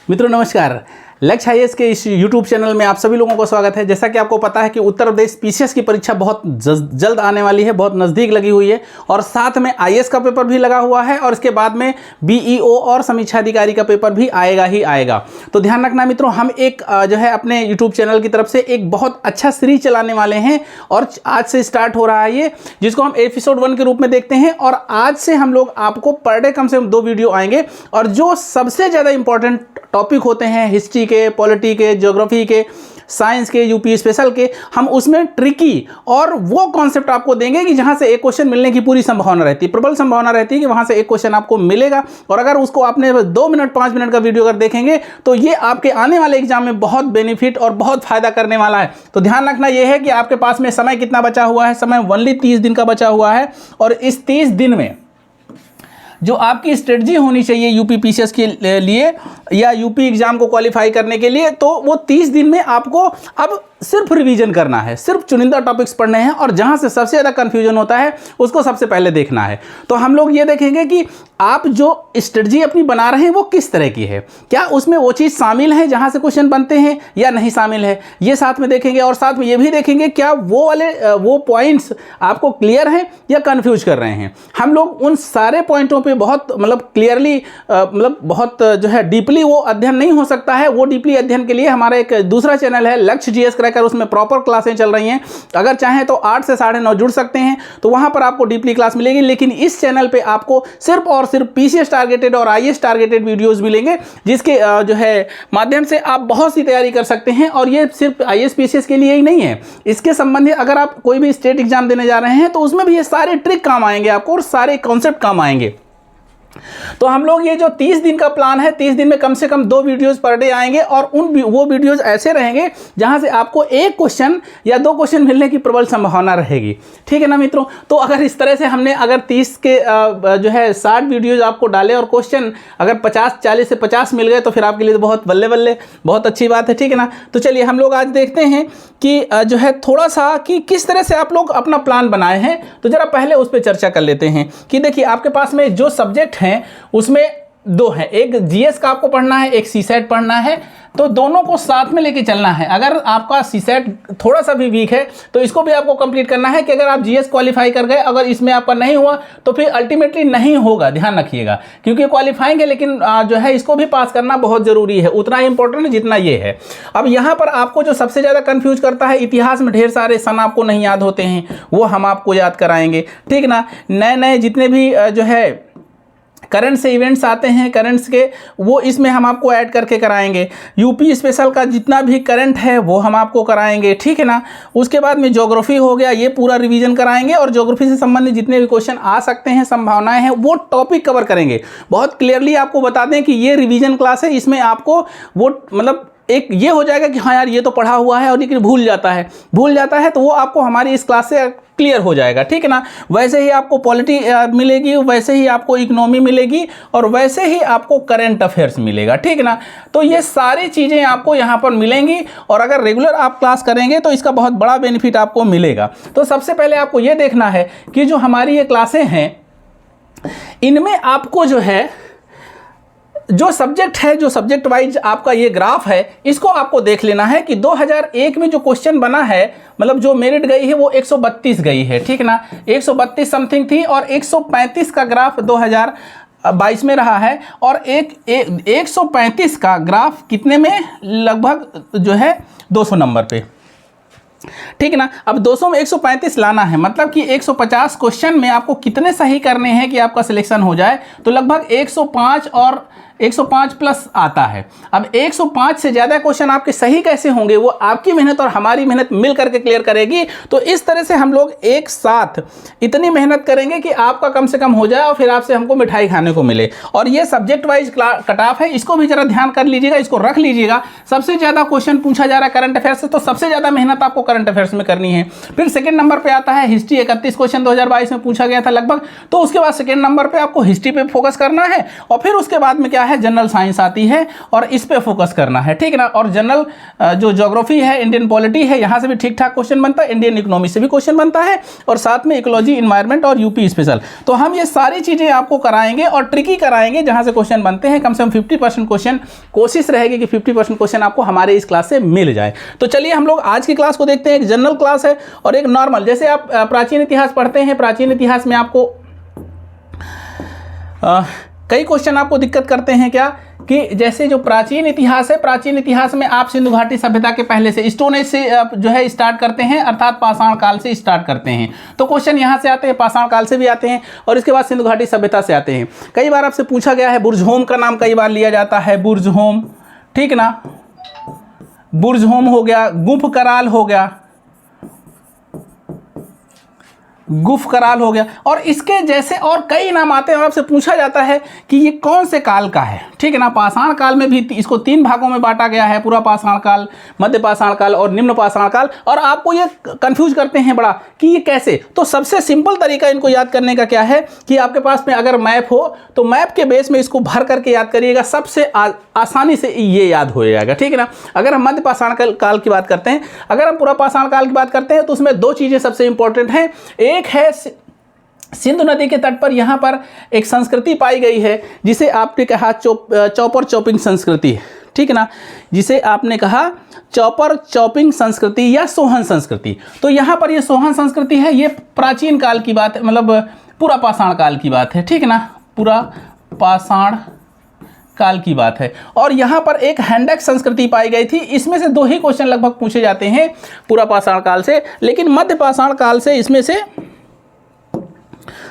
मित्रों नमस्कार। लक्ष्य आईएएस के इस YouTube चैनल में आप सभी लोगों को स्वागत है। जैसा कि आपको पता है कि उत्तर प्रदेश पीसीएस की परीक्षा बहुत जल्द आने वाली है, बहुत नज़दीक लगी हुई है और साथ में आईएएस का पेपर भी लगा हुआ है और इसके बाद में बीईओ और समीक्षा अधिकारी का पेपर भी आएगा ही आएगा। तो ध्यान रखना मित्रों, हम एक जो है अपने YouTube चैनल की तरफ से एक बहुत अच्छा सीरीज चलाने वाले हैं और आज से स्टार्ट हो रहा है ये, जिसको हम एपिसोड 1 के रूप में देखते हैं। और आज से हम लोग आपको पर डे कम से कम 2 वीडियो आएंगे और जो सबसे ज़्यादा इंपॉर्टेंट टॉपिक होते हैं हिस्ट्री के, पॉलिटी के, ज्योग्राफी के, साइंस के, यूपी स्पेशल के, हम उसमें ट्रिकी और वो कॉन्सेप्ट आपको देंगे कि जहां से एक क्वेश्चन मिलने की पूरी संभावना रहती है, प्रबल संभावना रहती है कि वहां से एक क्वेश्चन आपको मिलेगा। और अगर उसको आपने 2 मिनट 5 मिनट का वीडियो अगर देखेंगे तो ये आपके आने वाले एग्जाम में बहुत बेनिफिट और बहुत फायदा करने वाला है। तो ध्यान रखना यह है कि आपके पास में समय कितना बचा हुआ है। समय ओनली 30 दिन का बचा हुआ है और इस 30 दिन में जो आपकी स्ट्रेटजी होनी चाहिए यूपी पीसीएस के लिए या यूपी एग्जाम को क्वालिफाई करने के लिए, तो वो 30 दिन में आपको अब सिर्फ रिवीजन करना है, सिर्फ चुनिंदा टॉपिक्स पढ़ने हैं और जहां से सबसे ज़्यादा कंफ्यूजन होता है उसको सबसे पहले देखना है। तो हम लोग ये देखेंगे कि आप जो स्ट्रेटजी अपनी बना रहे हैं वो किस तरह की है, क्या उसमें वो चीज़ शामिल है जहां से क्वेश्चन बनते हैं या नहीं शामिल है, ये साथ में देखेंगे। और साथ में ये भी देखेंगे क्या वो पॉइंट्स आपको क्लियर हैं या कन्फ्यूज कर रहे हैं। हम लोग उन सारे पॉइंटों पर बहुत क्लियरली बहुत जो है डीपली वो अध्ययन नहीं हो सकता है। वो डीपली अध्ययन के लिए हमारा एक दूसरा चैनल है लक्ष्य जीएस क्रैकर, उसमें प्रॉपर क्लासें चल रही हैं। अगर चाहें तो 8 से 9:30 जुड़ सकते हैं, तो वहां पर आपको डीपली क्लास मिलेगी। लेकिन इस चैनल पे आपको सिर्फ और सिर्फ पीसीएस टारगेटेड और आईएएस टारगेटेड वीडियोस मिलेंगे, जिसके जो है माध्यम से आप बहुत सी तैयारी कर सकते हैं। और ये सिर्फ आईएएस पीसीएस के लिए ही नहीं है, इसके संबंधित अगर आप कोई भी स्टेट एग्जाम देने जा रहे हैं तो उसमें भी ये सारे ट्रिक काम आएंगे आपको और सारे कॉन्सेप्ट काम आएंगे। तो हम लोग ये जो 30 दिन का प्लान है, 30 दिन में कम से कम 2 वीडियोस पर डे आएंगे और वो वीडियोस ऐसे रहेंगे जहां से आपको एक क्वेश्चन या 2 क्वेश्चन मिलने की प्रबल संभावना रहेगी। ठीक है ना मित्रों। तो अगर इस तरह से हमने अगर 30 के जो है 60 वीडियोज आपको डाले और क्वेश्चन अगर 40 से 50 मिल गए तो फिर आपके लिए तो बहुत बल्ले बल्ले, बहुत अच्छी बात है। ठीक है ना। तो चलिए हम लोग आज देखते हैं कि जो है थोड़ा सा कि किस तरह से आप लोग अपना प्लान बनाए हैं। तो जरा पहले उस पर चर्चा कर लेते हैं कि देखिए आपके पास में जो सब्जेक्ट हैं उसमें 2 हैं, एक जीएस का आपको पढ़ना है, एक सीसेट पढ़ना है। तो दोनों को साथ में लेके चलना है। अगर आपका सीसेट थोड़ा सा भी वीक है तो इसको भी आपको कंप्लीट करना है कि अगर आप जीएस क्वालिफाई कर गए, अगर इसमें आपका नहीं हुआ तो फिर अल्टीमेटली नहीं होगा, ध्यान रखिएगा। क्योंकि क्वालिफाएंगे लेकिन जो है इसको भी पास करना बहुत ज़रूरी है, उतना ही इंपॉर्टेंट है जितना ये है। अब यहाँ पर आपको जो सबसे ज़्यादा कन्फ्यूज करता है, इतिहास में ढेर सारे सन आपको नहीं याद होते हैं, वो हम आपको याद कराएंगे। ठीक ना। नए नए जितने भी जो है करंट से इवेंट्स आते हैं, करंट्स के, वो इसमें हम आपको ऐड करके कराएंगे। यूपी स्पेशल का जितना भी करंट है वो हम आपको कराएंगे। ठीक है ना। उसके बाद में ज्योग्राफी हो गया, ये पूरा रिवीजन कराएंगे और ज्योग्राफी से संबंधित जितने भी क्वेश्चन आ सकते हैं, संभावनाएं हैं, वो टॉपिक कवर करेंगे। बहुत क्लियरली आपको बता दें कि ये रिवीजन क्लास है, इसमें आपको वो एक ये हो जाएगा कि हाँ यार ये तो पढ़ा हुआ है और लेकिन भूल जाता है तो वो आपको हमारी इस क्लास से क्लियर हो जाएगा। ठीक है ना। वैसे ही आपको पॉलिटी मिलेगी, वैसे ही आपको इकोनॉमी मिलेगी और वैसे ही आपको करंट अफेयर्स मिलेगा। ठीक है ना। तो ये सारी चीज़ें आपको यहाँ पर मिलेंगी और अगर रेगुलर आप क्लास करेंगे तो इसका बहुत बड़ा बेनिफिट आपको मिलेगा। तो सबसे पहले आपको ये देखना है कि जो हमारी ये क्लासें हैं इनमें आपको जो है जो सब्जेक्ट है, जो सब्जेक्ट वाइज आपका ये ग्राफ है, इसको आपको देख लेना है कि 2001 में जो क्वेश्चन बना है, मतलब जो मेरिट गई है वो 132 गई है। ठीक है ना। 132 समथिंग थी और 135 का ग्राफ 2022 में रहा है और 135 का ग्राफ कितने में, लगभग जो है 200 नंबर पे। ठीक है ना। अब 200 में 135 लाना है, मतलब कि 150 क्वेश्चन में आपको कितने सही करने हैं कि आपका सिलेक्शन हो जाए, तो लगभग 105 और 105 प्लस आता है। अब 105 से ज़्यादा क्वेश्चन आपके सही कैसे होंगे, वो आपकी मेहनत और हमारी मेहनत मिल करके क्लियर करेगी। तो इस तरह से हम लोग एक साथ इतनी मेहनत करेंगे कि आपका कम से कम हो जाए और फिर आपसे हमको मिठाई खाने को मिले। और ये सब्जेक्ट वाइज कट ऑफ है, इसको भी जरा ध्यान कर लीजिएगा, इसको रख लीजिएगा। सबसे ज़्यादा क्वेश्चन पूछा जा रहा है करंट अफेयर से, तो सबसे ज़्यादा मेहनत आपको करंट अफेयर्स में करनी है। फिर सेकंड नंबर पे आता है हिस्ट्री, 31 क्वेश्चन 2022 में पूछा गया था लगभग। तो उसके बाद सेकंड नंबर पे आपको हिस्ट्री पे फोकस करना है और फिर उसके बाद में क्या है, जनरल साइंस आती है और इस पे फोकस करना है, ठीक है ना। और जनरल जो ज्योग्राफी है, इंडियन पॉलिटी है, यहाँ से भी ठीक ठाक क्वेश्चन बनता है, इंडियन इकोनॉमी से भी क्वेश्चन बनता है और साथ में इकोलॉजी, इन्वायरमेंट और यूपी स्पेशल। तो हम ये सारी चीज़ें आपको कराएंगे और ट्रिकी कराएंगे जहाँ से क्वेश्चन बनते हैं। कम से कम 50% क्वेश्चन कोशिश रहेगी कि 50% क्वेश्चन आपको हमारे इस क्लास से मिल जाए। तो चलिए हम लोग आज की क्लास को देखते हैं। एक जनरल क्लास है और एक नॉर्मल। जैसे आप प्राचीन इतिहास पढ़ते हैं, प्राचीन इतिहास में आपको कई क्वेश्चन आपको दिक्कत करते हैं क्या, कि जैसे जो प्राचीन इतिहास है, प्राचीन इतिहास में आप सिंधु घाटी सभ्यता के पहले से स्टोन एज से जो है स्टार्ट करते हैं, अर्थात पाषाण काल से स्टार्ट करते हैं। तो क्वेश्चन यहाँ से आते हैं, पाषाण काल से भी आते हैं और इसके बाद सिंधु घाटी सभ्यता से आते हैं। कई बार आपसे पूछा गया है, बुर्जहोम का नाम कई बार लिया जाता है, बुर्जहोम, ठीक ना, बुर्जहोम हो गया, गुफ कराल हो गया, गुफ कराल हो गया और इसके जैसे और कई नाम आते हैं और आपसे पूछा जाता है कि ये कौन से काल का है, ठीक है ना। पाषाण काल में भी इसको 3 भागों में बांटा गया है, पूरा पाषाण काल, मध्य पाषाण काल और निम्न पाषाण काल। और आपको ये कंफ्यूज करते हैं बड़ा कि ये कैसे। तो सबसे सिंपल तरीका इनको याद करने का क्या है कि आपके पास में अगर मैप हो तो मैप के बेस में इसको भर करके याद करिएगा, सबसे आसानी से ये याद हो जाएगा, ठीक है ना। अगर हम मध्य पाषाण काल की बात करते हैं, अगर हम पूरा पाषाण काल की बात करते हैं तो उसमें 2 चीज़ें सबसे इंपॉर्टेंट हैं। एक है सिंधु नदी के तट पर यहाँ पर एक संस्कृति पाई गई है जिसे आपने कहा चौपर चॉपिंग संस्कृति, ठीक है ना, जिसे आपने कहा चौपर चॉपिंग संस्कृति या सोहन संस्कृति। तो यहाँ पर ये सोहन संस्कृति है, ये प्राचीन काल की बात है, मतलब पूरा पाषाण काल की बात है, ठीक है ना, पूरा पाषाण काल की बात है। और यहाँ पर एक हैंडक संस्कृति पाई गई थी। इसमें से 2 ही क्वेश्चन लगभग पूछे जाते हैं पूरा पाषाण काल से, लेकिन मध्य पाषाण काल से इसमें से,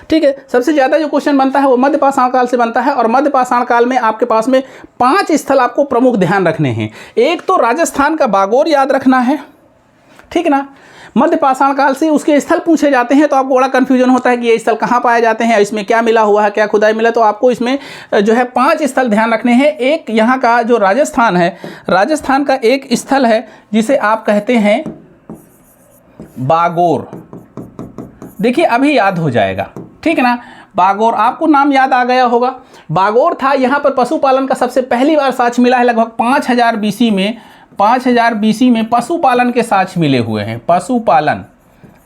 ठीक है, सबसे ज़्यादा जो क्वेश्चन बनता है वो मध्य पाषाण काल से बनता है। और मध्य पाषाण काल में आपके पास में 5 स्थल आपको प्रमुख ध्यान रखने हैं। एक तो राजस्थान का बागोर याद रखना है, ठीक है ना। मध्य पाषाण काल से उसके स्थल पूछे जाते हैं तो आपको बड़ा कन्फ्यूजन होता है कि ये स्थल कहाँ पाए जाते हैं, इसमें क्या मिला हुआ है, क्या खुदाई मिला। तो आपको इसमें जो है 5 स्थल ध्यान रखने हैं। एक यहाँ का जो राजस्थान है, राजस्थान का एक स्थल है जिसे आप कहते हैं बागोर। देखिए अभी याद हो जाएगा, ठीक है ना। बागोर, आपको नाम याद आ गया होगा, बागोर था। यहाँ पर पशुपालन का सबसे पहली बार साक्ष्य मिला है, लगभग 5000 BC में, 5000 BC में पशुपालन के साक्ष्य मिले हुए हैं, पशुपालन,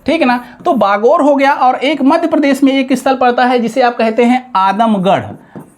ठीक है ना। तो बागोर हो गया। और एक मध्य प्रदेश में एक स्थल पड़ता है जिसे आप कहते हैं आदमगढ़,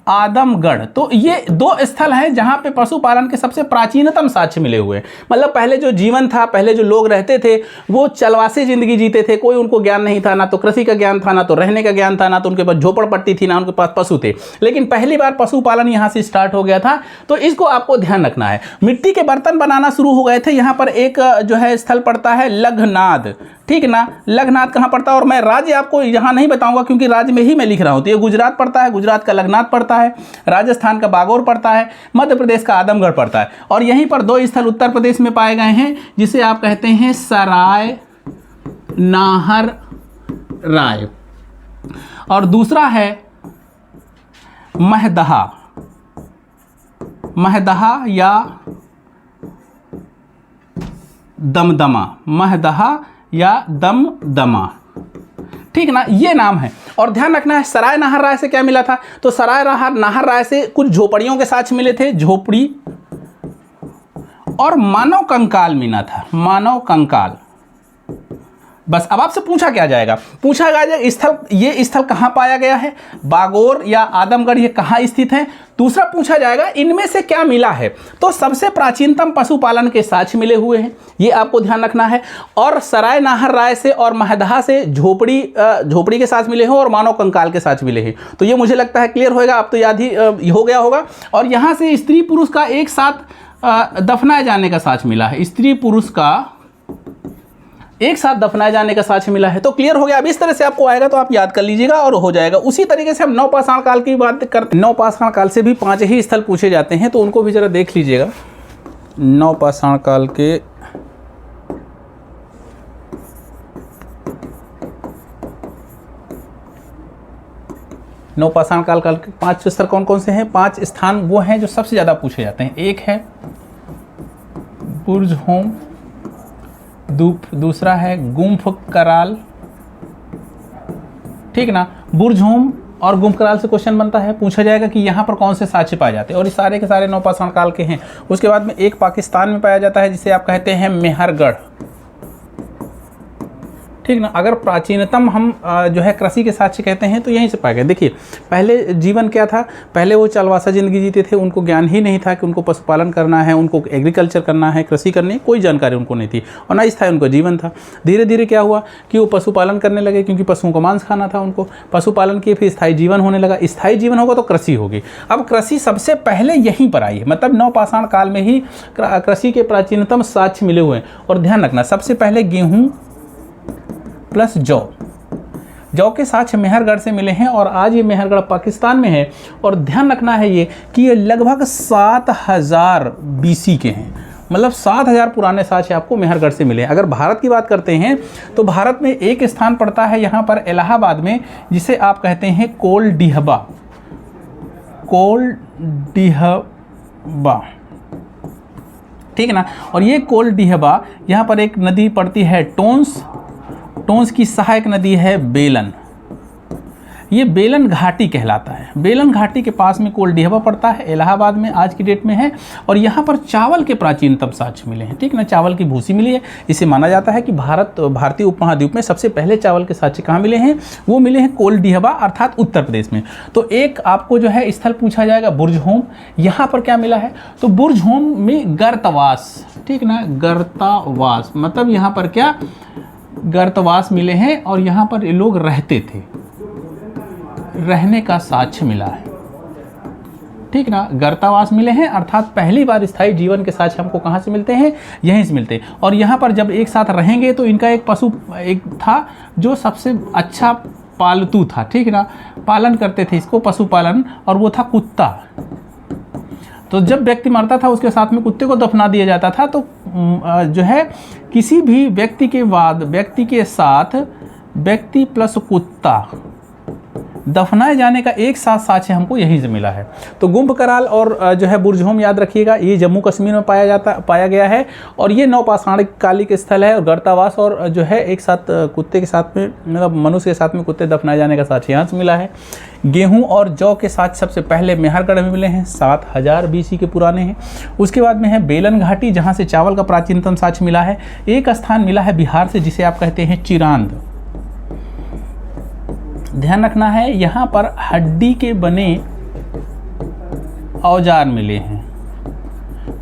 आदमगढ़। तो ये 2 स्थल हैं जहाँ पे पशुपालन के सबसे प्राचीनतम साक्ष्य मिले हुए हैं। मतलब पहले जो जीवन था, पहले जो लोग रहते थे वो चलवासी जिंदगी जीते थे, कोई उनको ज्ञान नहीं था, ना तो कृषि का ज्ञान था, ना तो रहने का ज्ञान था, ना तो उनके पास झोपड़पट्टी थी, ना उनके पास पशु थे। लेकिन पहली बार पशुपालन यहाँ से स्टार्ट हो गया था, तो इसको आपको ध्यान रखना है। मिट्टी के बर्तन बनाना शुरू हो गए थे। यहाँ पर एक जो है स्थल पड़ता है लघनाद, ठीक है ना। लघनाद कहाँ पड़ता है, और मैं राज्य आपको यहाँ नहीं बताऊंगा क्योंकि राज्य में ही मैं लिख रहा हूँ। तो ये गुजरात पड़ता है, गुजरात का लघनाद पड़ता है, राजस्थान का बागोर पड़ता है, मध्य प्रदेश का आदमगढ़ पड़ता है। और यहीं पर 2 स्थल उत्तर प्रदेश में पाए गए हैं जिसे आप कहते हैं सराय नाहर राय, और दूसरा है महदहा, महदहा या दमदमा, महदहा या दमदमा, ठीक है ना, ये नाम है। और ध्यान रखना है सराय नाहर राय से क्या मिला था, तो सराय नाहर राय से कुछ झोपड़ियों के साथ मिले थे, झोपड़ी, और मानव कंकाल मिला था, मानव कंकाल। बस अब आपसे पूछा क्या जाएगा, पूछा जाएगा स्थल, ये स्थल कहाँ पाया गया है, बागोर या आदमगढ़ ये कहाँ स्थित है। दूसरा पूछा जाएगा इनमें से क्या मिला है, तो सबसे प्राचीनतम पशुपालन के साक्ष्य मिले हुए हैं, ये आपको ध्यान रखना है। और सराय नाहर राय से और महदहा से झोपड़ी के साथ मिले हैं और मानव कंकाल के साथ मिले हैं। तो ये मुझे लगता है क्लियर होएगा, अब तो याद ही हो गया होगा। और यहाँ से स्त्री पुरुष का एक साथ दफनाए जाने का साक्ष्य मिला है, स्त्री पुरुष का एक साथ दफनाए जाने का साक्ष्य मिला है। तो क्लियर हो गया। अब इस तरह से आपको आएगा तो आप याद कर लीजिएगा और हो जाएगा। उसी तरीके से हम नवपाषाण काल की बात करते हैं। नवपाषाण काल से भी 5 ही स्थल पूछे जाते हैं, तो उनको भी जरा देख लीजिएगा। नवपाषाण काल के नवपाषाण काल के 5 स्थल कौन कौन से हैं, 5 स्थान वो हैं जो सबसे ज़्यादा पूछे जाते हैं। एक है बुर्जहोम, दूसरा है गुम्फ कराल, ठीक ना। बुर्ज़होम और गुम्फ कराल से क्वेश्चन बनता है, पूछा जाएगा कि यहाँ पर कौन से साक्ष्य पाए जाते हैं, और ये सारे के सारे नवपाषाण काल के हैं। उसके बाद में एक पाकिस्तान में पाया जाता है जिसे आप कहते हैं मेहरगढ़, ठीक ना। अगर प्राचीनतम हम जो है कृषि के साक्ष्य कहते हैं तो यहीं से पाया गया। देखिए पहले जीवन क्या था, पहले वो चलवासा ज़िंदगी जीते थे, उनको ज्ञान ही नहीं था कि उनको पशुपालन करना है, उनको एग्रीकल्चर करना है, कृषि करनी है, कोई जानकारी उनको नहीं थी और ना स्थायी उनका जीवन था। धीरे धीरे क्या हुआ कि वो पशुपालन करने लगे, क्योंकि पशुओं का मांस खाना था उनको, पशुपालन किए, फिर स्थायी जीवन होने लगा। स्थायी जीवन होगा तो कृषि होगी। अब कृषि सबसे पहले यहीं पर आई है, मतलब नवपाषाण काल में ही कृषि के प्राचीनतम साक्ष्य मिले हुए हैं। और ध्यान रखना, सबसे पहले गेहूँ प्लस जौ के साक्ष्य मेहरगढ़ से मिले हैं, और आज ये मेहरगढ़ पाकिस्तान में है। और ध्यान रखना है ये कि ये लगभग 7000 BC के हैं, मतलब 7000 पुराने साक्ष्य आपको मेहरगढ़ से मिले हैं। अगर भारत की बात करते हैं तो भारत में एक स्थान पड़ता है यहाँ पर इलाहाबाद में, जिसे आप कहते हैं कोलडिहबा, ठीक है ना। और ये कोलडिहबा, यहाँ पर एक नदी पड़ती है टोंस की सहायक नदी है बेलन, ये बेलन घाटी कहलाता है। बेलन घाटी के पास में कोलडिहबा पड़ता है, इलाहाबाद में आज की डेट में है। और यहाँ पर चावल के प्राचीनतम साक्ष्य मिले हैं, ठीक ना। चावल की भूसी मिली है। इसे माना जाता है कि भारतीय उपमहाद्वीप में सबसे पहले चावल के साक्ष्य कहाँ मिले हैं, वो मिले हैं कोलडिहबा अर्थात उत्तर प्रदेश में। तो एक आपको जो है स्थल पूछा जाएगा बुर्ज़होम, यहाँ पर क्या मिला है, तो बुर्ज़होम में गर्तवास, ठीक ना, गर्तावास मतलब यहाँ पर क्या गर्तवास मिले हैं, और यहाँ पर ये लोग रहते थे, रहने का साक्ष्य मिला है, ठीक ना। गर्तावास मिले हैं अर्थात पहली बार स्थायी जीवन के साक्ष्य हमको कहाँ से मिलते हैं, यहीं से मिलते हैं। और यहाँ पर जब एक साथ रहेंगे तो इनका एक पशु एक था जो सबसे अच्छा पालतू था, ठीक ना, पालन करते थे इसको पशुपालन, और वो था कुत्ता। तो जब व्यक्ति मरता था उसके साथ में कुत्ते को दफना दिया जाता था। तो जो है किसी भी व्यक्ति के बाद व्यक्ति के साथ व्यक्ति प्लस कुत्ता दफनाए जाने का एक साथ साक्ष्य हमको यहीं से मिला है। तो गुम्फ कराल और जो है बुर्ज़होम याद रखिएगा, ये जम्मू कश्मीर में पाया गया है, और ये नवपाषाण कालिक स्थल है। और गर्तावास और जो है एक साथ कुत्ते के साथ में, मतलब मनुष्य के साथ में कुत्ते दफनाए जाने का साक्ष्य यहाँ से मिला है। गेहूं और जौ के साक्ष्य सबसे पहले मेहरगढ़ में मिले हैं, 7000 BC के पुराने हैं। उसके बाद में है बेलन घाटी, जहाँ से चावल का प्राचीनतम साक्ष्य मिला है। एक स्थान मिला है बिहार से, जिसे आप कहते हैं चिरांद। ध्यान रखना है यहाँ पर हड्डी के बने औजार मिले हैं,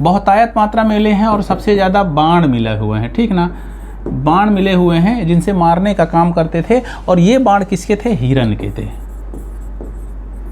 बहुतायत मात्रा में मिले हैं, और सबसे ज़्यादा बाण मिले हुए हैं, ठीक ना। बाण मिले हुए हैं जिनसे मारने का काम करते थे, और ये बाण किसके थे, हिरन के थे।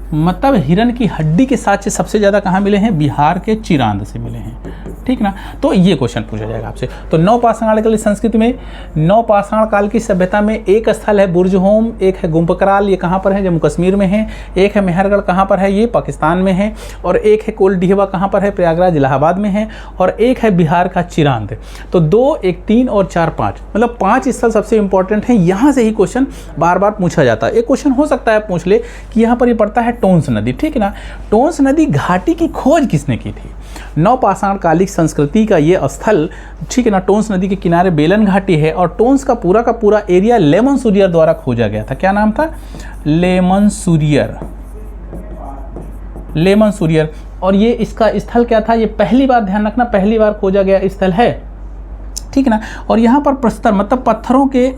मतलब हिरन की हड्डी के साक्ष्य सबसे ज़्यादा कहाँ मिले हैं, बिहार के चिरांद से मिले हैं, ठीक ना। तो ये क्वेश्चन पूछा जाएगा आपसे। तो नवपाषाण काल की संस्कृति में, नवपाषाण काल की सभ्यता में एक स्थल है बुर्ज़होम, एक है गुम्फ कराल, ये कहाँ पर है, जम्मू कश्मीर में है। एक है मेहरगढ़, कहाँ पर है, ये पाकिस्तान में है। और एक है कोलडिहबा, कहाँ पर है, प्रयागराज इलाहाबाद में है। और एक है बिहार का चिरांद। तो 2, 1, 3 और 4, 5, मतलब 5 स्थल सबसे इंपॉर्टेंट हैं। यहाँ से ही क्वेश्चन बार बार पूछा जाता है। एक क्वेश्चन हो सकता है पूछ ले कि यहाँ पर ये पड़ता है टोंस नदी, ठीक है ना। टोंस नदी घाटी की खोज किसने की थी, नवपाषाण कालिक संस्कृति का ये स्थल, ठीक है ना। टोंस नदी के किनारे बेलन घाटी है, और टोंस का पूरा एरिया लेमनसूरियर द्वारा खोजा गया था। क्या नाम था, लेमनसूरियर। और ये इसका स्थल क्या था, ये पहली बार, ध्यान रखना, पहली बार खोजा गया स्थल है, ठीक है ना। और यहाँ पर प्रस्तर मतलब पत्थरों के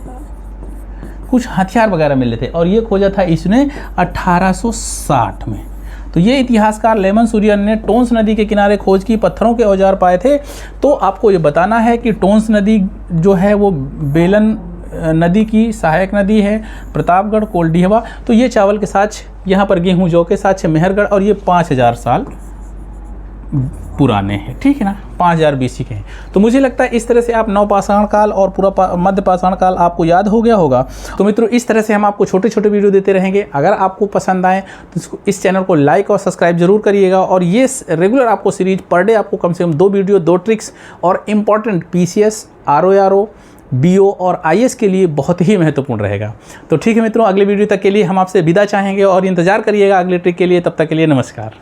कुछ हथियार वगैरह मिले थे, और ये खोजा था इसने 1860 में। तो ये इतिहासकार लेमनसूरियर ने टोंस नदी के किनारे खोज की, पत्थरों के औजार पाए थे। तो आपको ये बताना है कि टोंस नदी जो है वो बेलन नदी की सहायक नदी है, प्रतापगढ़, कोलडिहबा। तो ये चावल के साक्ष्य, यहाँ पर गेहूं जौ के साक्ष्य मेहरगढ़, और ये 5000 साल पुराने हैं, ठीक है ना, 5000 BC के हैं। तो मुझे लगता है इस तरह से आप नवपाषाण काल और पूरा मध्य पाषाण काल आपको याद हो गया होगा। तो मित्रों, इस तरह से हम आपको छोटे छोटे वीडियो देते रहेंगे। अगर आपको पसंद आए तो इस चैनल को लाइक और सब्सक्राइब जरूर करिएगा। और ये रेगुलर आपको सीरीज पर डे आपको कम से कम 2 वीडियो, 2 ट्रिक्स और इंपॉर्टेंट PCS, RORO, BO और IS के लिए बहुत ही महत्वपूर्ण रहेगा। तो ठीक है मित्रों, अगले वीडियो तक के लिए हम आपसे विदा चाहेंगे, और इंतजार करिएगा अगले ट्रिक के लिए। तब तक के लिए नमस्कार।